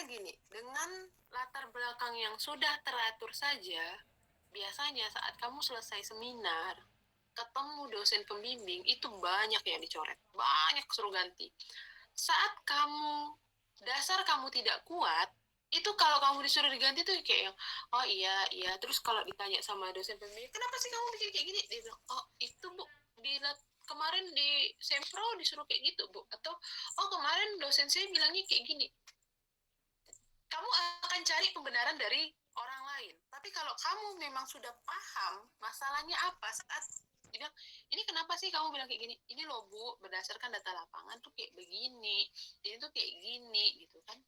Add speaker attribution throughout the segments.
Speaker 1: gini, dengan latar belakang yang sudah teratur saja, biasanya saat kamu selesai seminar, ketemu dosen pembimbing, itu banyak yang dicoret, banyak suruh ganti. Saat dasar kamu tidak kuat, itu kalau kamu disuruh diganti tuh kayak yang, oh iya, terus kalau ditanya sama dosen pembimbing, kenapa sih kamu bikin kayak gini? Dia bilang, oh itu bu, kemarin di sempro disuruh kayak gitu bu, atau oh kemarin dosen saya bilangnya kayak gini. Kamu akan cari pembenaran dari orang lain. Tapi kalau kamu memang sudah paham masalahnya apa saat bilang, ini kenapa sih kamu bilang kayak gini? Ini loh bu, berdasarkan data lapangan tuh kayak begini, ini tuh kayak gini gitu kan.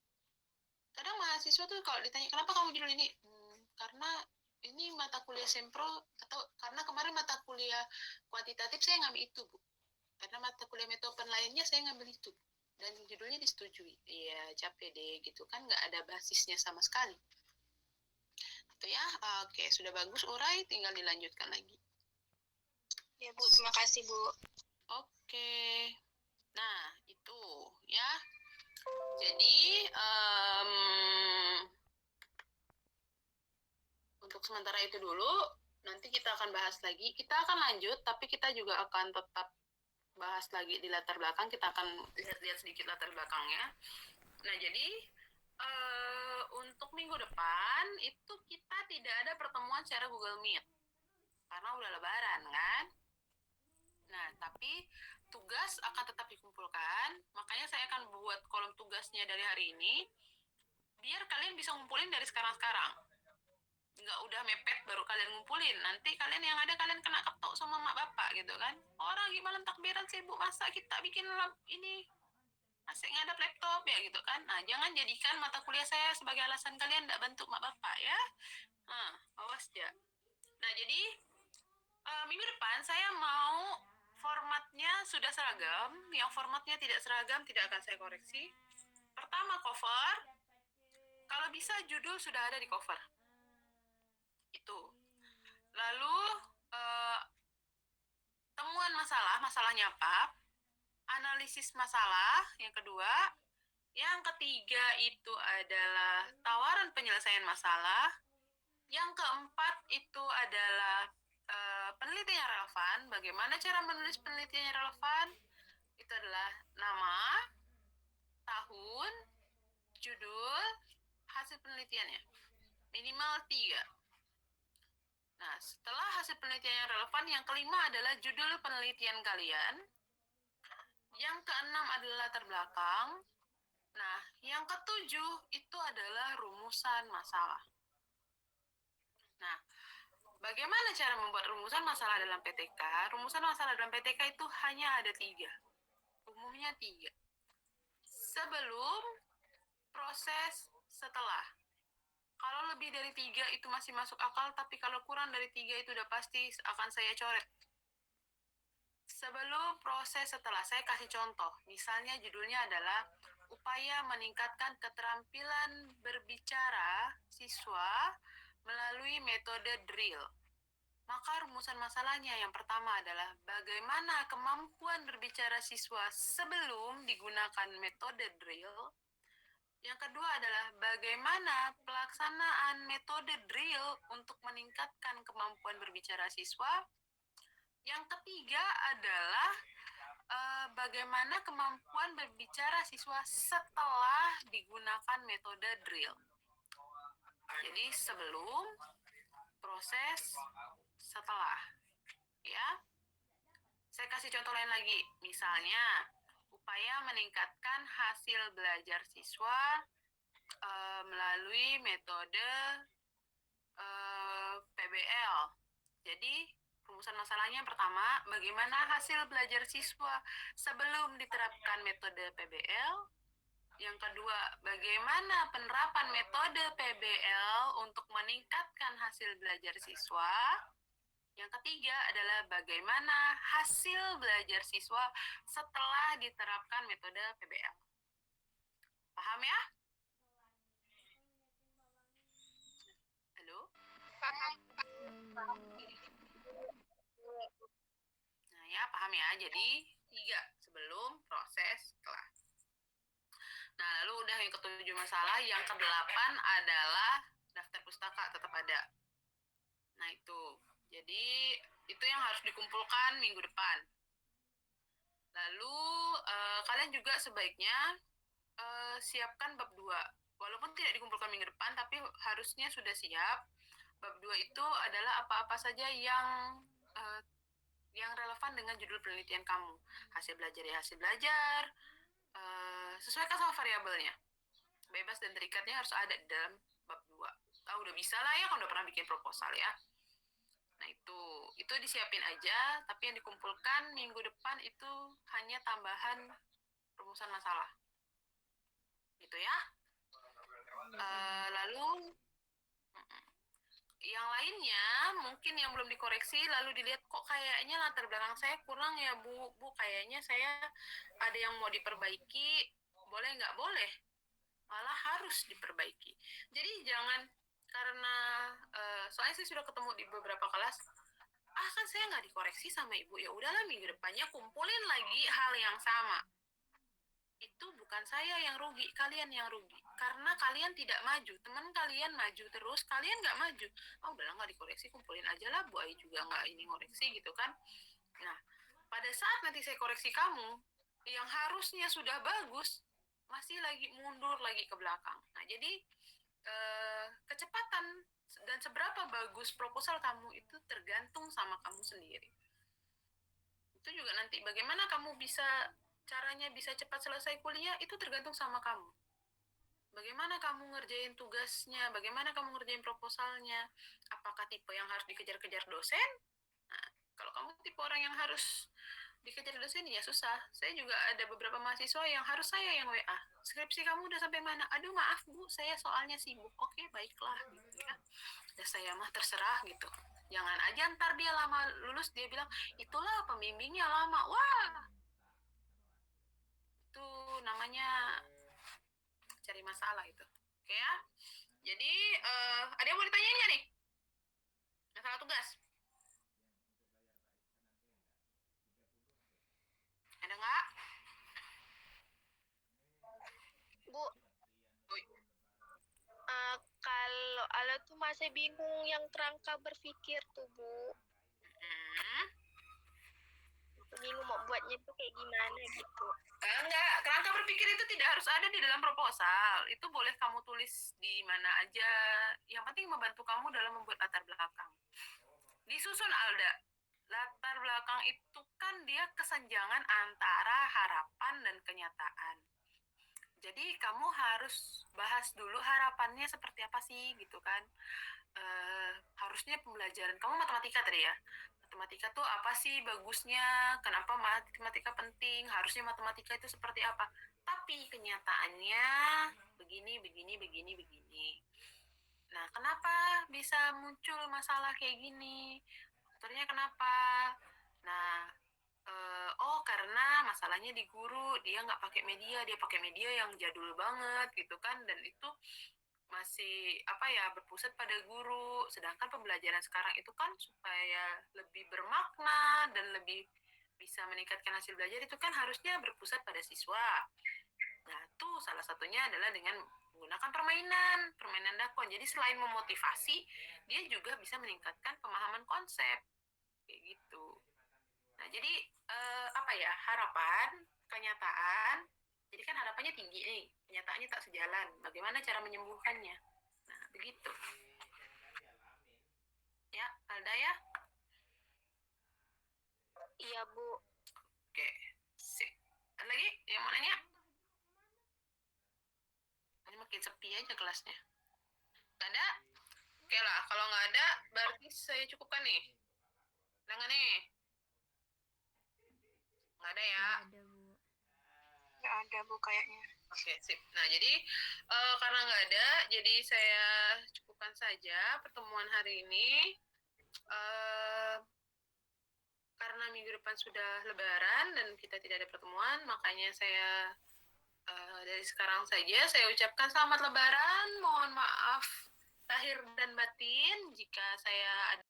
Speaker 1: Kadang mahasiswa tuh kalau ditanya kenapa kamu judul ini, karena ini mata kuliah sempro, atau karena kemarin mata kuliah kuantitatif saya ngambil itu bu, karena mata kuliah metopen lainnya saya ngambil itu dan judulnya disetujui. Iya capek deh gitu kan, nggak ada basisnya sama sekali itu ya. Oke, sudah bagus urai, tinggal dilanjutkan lagi
Speaker 2: ya Bu. Terima kasih Bu.
Speaker 1: Oke, nah itu ya. Jadi untuk sementara itu dulu, nanti kita akan bahas lagi. Kita akan lanjut, tapi kita juga akan tetap bahas lagi di latar belakang. Kita akan lihat-lihat sedikit latar belakangnya. Nah, jadi untuk minggu depan itu kita tidak ada pertemuan secara Google Meet karena udah lebaran kan. Nah, tapi tugas akan tetap dikumpulkan. Makanya saya akan buat kolom tugasnya dari hari ini biar kalian bisa ngumpulin dari sekarang-sekarang. Nggak udah mepet baru kalian ngumpulin. Nanti kalian yang ada kalian kena ketok sama mak bapak gitu kan. Orang gimana takbiran sibuk, masa kita bikin ini asik ngadap laptop ya gitu kan. Nah, jangan jadikan mata kuliah saya sebagai alasan kalian nggak bantu mak bapak ya. Nah, awas ya. Nah, jadi minggu depan saya mau formatnya sudah seragam. Yang formatnya tidak seragam tidak akan saya koreksi. Pertama cover, kalau bisa judul sudah ada di cover. Itu. Lalu temuan masalah, masalahnya apa? Analisis masalah yang kedua. Yang ketiga itu adalah tawaran penyelesaian masalah. Yang keempat itu adalah penelitian yang relevan. Bagaimana cara menulis penelitian yang relevan? Itu adalah nama, tahun, judul, hasil penelitiannya. Minimal 3. Nah, setelah hasil penelitian yang relevan, yang kelima adalah judul penelitian kalian. Yang keenam adalah latar belakang. Nah, yang ketujuh itu adalah rumusan masalah. Nah, bagaimana cara membuat rumusan masalah dalam PTK? Rumusan masalah dalam PTK itu hanya ada 3. Umumnya 3. Sebelum, proses, setelah. Kalau lebih dari 3 itu masih masuk akal, tapi kalau kurang dari 3 itu udah pasti akan saya coret. Sebelum, proses, setelah. Saya kasih contoh. Misalnya judulnya adalah upaya meningkatkan keterampilan berbicara siswa melalui metode drill. Maka rumusan masalahnya yang pertama adalah bagaimana kemampuan berbicara siswa sebelum digunakan metode drill. Yang kedua adalah bagaimana pelaksanaan metode drill untuk meningkatkan kemampuan berbicara siswa. Yang ketiga adalah bagaimana kemampuan berbicara siswa setelah digunakan metode drill. Jadi sebelum, proses, setelah. Ya. Saya kasih contoh lain lagi. Misalnya, upaya meningkatkan hasil belajar siswa melalui metode PBL. Jadi, rumusan masalahnya yang pertama, bagaimana hasil belajar siswa sebelum diterapkan metode PBL. Yang kedua, bagaimana penerapan metode PBL untuk meningkatkan hasil belajar siswa. Yang ketiga adalah bagaimana hasil belajar siswa setelah diterapkan metode PBL. Paham ya? Halo?
Speaker 2: Paham.
Speaker 1: Nah ya, paham ya. Jadi 3, sebelum, proses, setelah. Nah, lalu udah yang ke-7 masalah. Yang ke-8 adalah daftar pustaka tetap ada. Nah itu, jadi itu yang harus dikumpulkan minggu depan. Lalu kalian juga sebaiknya siapkan bab 2. Walaupun tidak dikumpulkan minggu depan, tapi harusnya sudah siap. Bab 2 itu adalah apa-apa saja yang relevan dengan judul penelitian kamu. Hasil belajar ya hasil belajar, sesuaikan sama variabelnya. Bebas dan terikatnya harus ada di dalam bab 2. Udah bisa lah ya, kalau udah pernah bikin proposal ya. Nah itu disiapin aja, tapi yang dikumpulkan minggu depan itu hanya tambahan rumusan masalah. Gitu ya. Lalu yang lainnya mungkin yang belum dikoreksi lalu dilihat kok kayaknya latar belakang saya kurang ya Bu, kayaknya saya ada yang mau diperbaiki, boleh nggak? Boleh, malah harus diperbaiki. Jadi jangan karena soalnya saya sudah ketemu di beberapa kelas, kan saya nggak dikoreksi sama ibu, ya udahlah minggu depannya kumpulin lagi hal yang sama. Itu bukan saya yang rugi, kalian yang rugi. Karena kalian tidak maju, teman kalian maju terus, kalian nggak maju. Udahlah nggak dikoreksi, kumpulin aja lah, Bu Ai juga nggak ini ngoreksi gitu kan. Nah, pada saat nanti saya koreksi kamu, yang harusnya sudah bagus, masih lagi mundur lagi ke belakang. Nah, jadi kecepatan dan seberapa bagus proposal kamu itu tergantung sama kamu sendiri. Itu juga nanti bagaimana kamu caranya bisa cepat selesai kuliah itu tergantung sama kamu. Bagaimana kamu ngerjain tugasnya, bagaimana kamu ngerjain proposalnya, apakah tipe yang harus dikejar-kejar dosen? Nah, kalau kamu tipe orang yang harus dikejar dosen, ya susah. Saya juga ada beberapa mahasiswa yang harus saya yang WA. Skripsi kamu udah sampai mana? Aduh maaf Bu, saya soalnya sibuk. Oke, baiklah. Gitu ya. Dan saya mah terserah gitu. Jangan aja ntar dia lama lulus, dia bilang, itulah pembimbingnya lama. Wah, itu namanya cari masalah itu. Oke ya. Jadi ada yang mau ditanyain nggak nih? Masalah tugas? Ada nggak?
Speaker 2: Bu, kalau Ala tuh masih bingung yang kerangka berpikir tuh Bu. Bingung mau buatnya tuh kayak gimana gitu.
Speaker 1: Enggak, kerangka berpikir itu tidak harus ada di dalam proposal. Itu boleh kamu tulis di mana aja. Yang penting membantu kamu dalam membuat latar belakang. Disusun Alda. Latar belakang itu kan dia kesenjangan antara harapan dan kenyataan. Jadi kamu harus bahas dulu harapannya seperti apa sih gitu kan. Harusnya pembelajaran kamu matematika tadi ya. Matematika tuh apa sih bagusnya, kenapa matematika penting, harusnya matematika itu seperti apa. Tapi kenyataannya begini. Nah, kenapa bisa muncul masalah kayak gini? Faktornya kenapa? Nah, karena masalahnya di guru, dia nggak pakai media, dia pakai media yang jadul banget gitu kan, dan itu masih berpusat pada guru, sedangkan pembelajaran sekarang itu kan supaya lebih bermakna dan lebih bisa meningkatkan hasil belajar itu kan harusnya berpusat pada siswa. Nah itu salah satunya adalah dengan menggunakan permainan dakon. Jadi selain memotivasi, dia juga bisa meningkatkan pemahaman konsep kayak gitu. Nah jadi harapan, kenyataan. Jadi kan harapannya tinggi nih, kenyataannya tak sejalan. Bagaimana cara menyembuhkannya? Nah, begitu. Ya, Alda ya?
Speaker 2: Iya, Bu.
Speaker 1: Oke, sip. Ada lagi yang mau nanya? Ini makin sepi aja kelasnya. Gak ada? Oke lah, kalau nggak ada, berarti saya cukupkan nih. Ada nggak nih? Nggak ada ya?
Speaker 2: Nggak ada, Bu, kayaknya.
Speaker 1: Oke, sip. Nah, jadi karena nggak ada, jadi saya cukupkan saja pertemuan hari ini. Karena minggu depan sudah lebaran dan kita tidak ada pertemuan, makanya saya dari sekarang saja saya ucapkan selamat lebaran. Mohon maaf lahir dan batin jika saya ada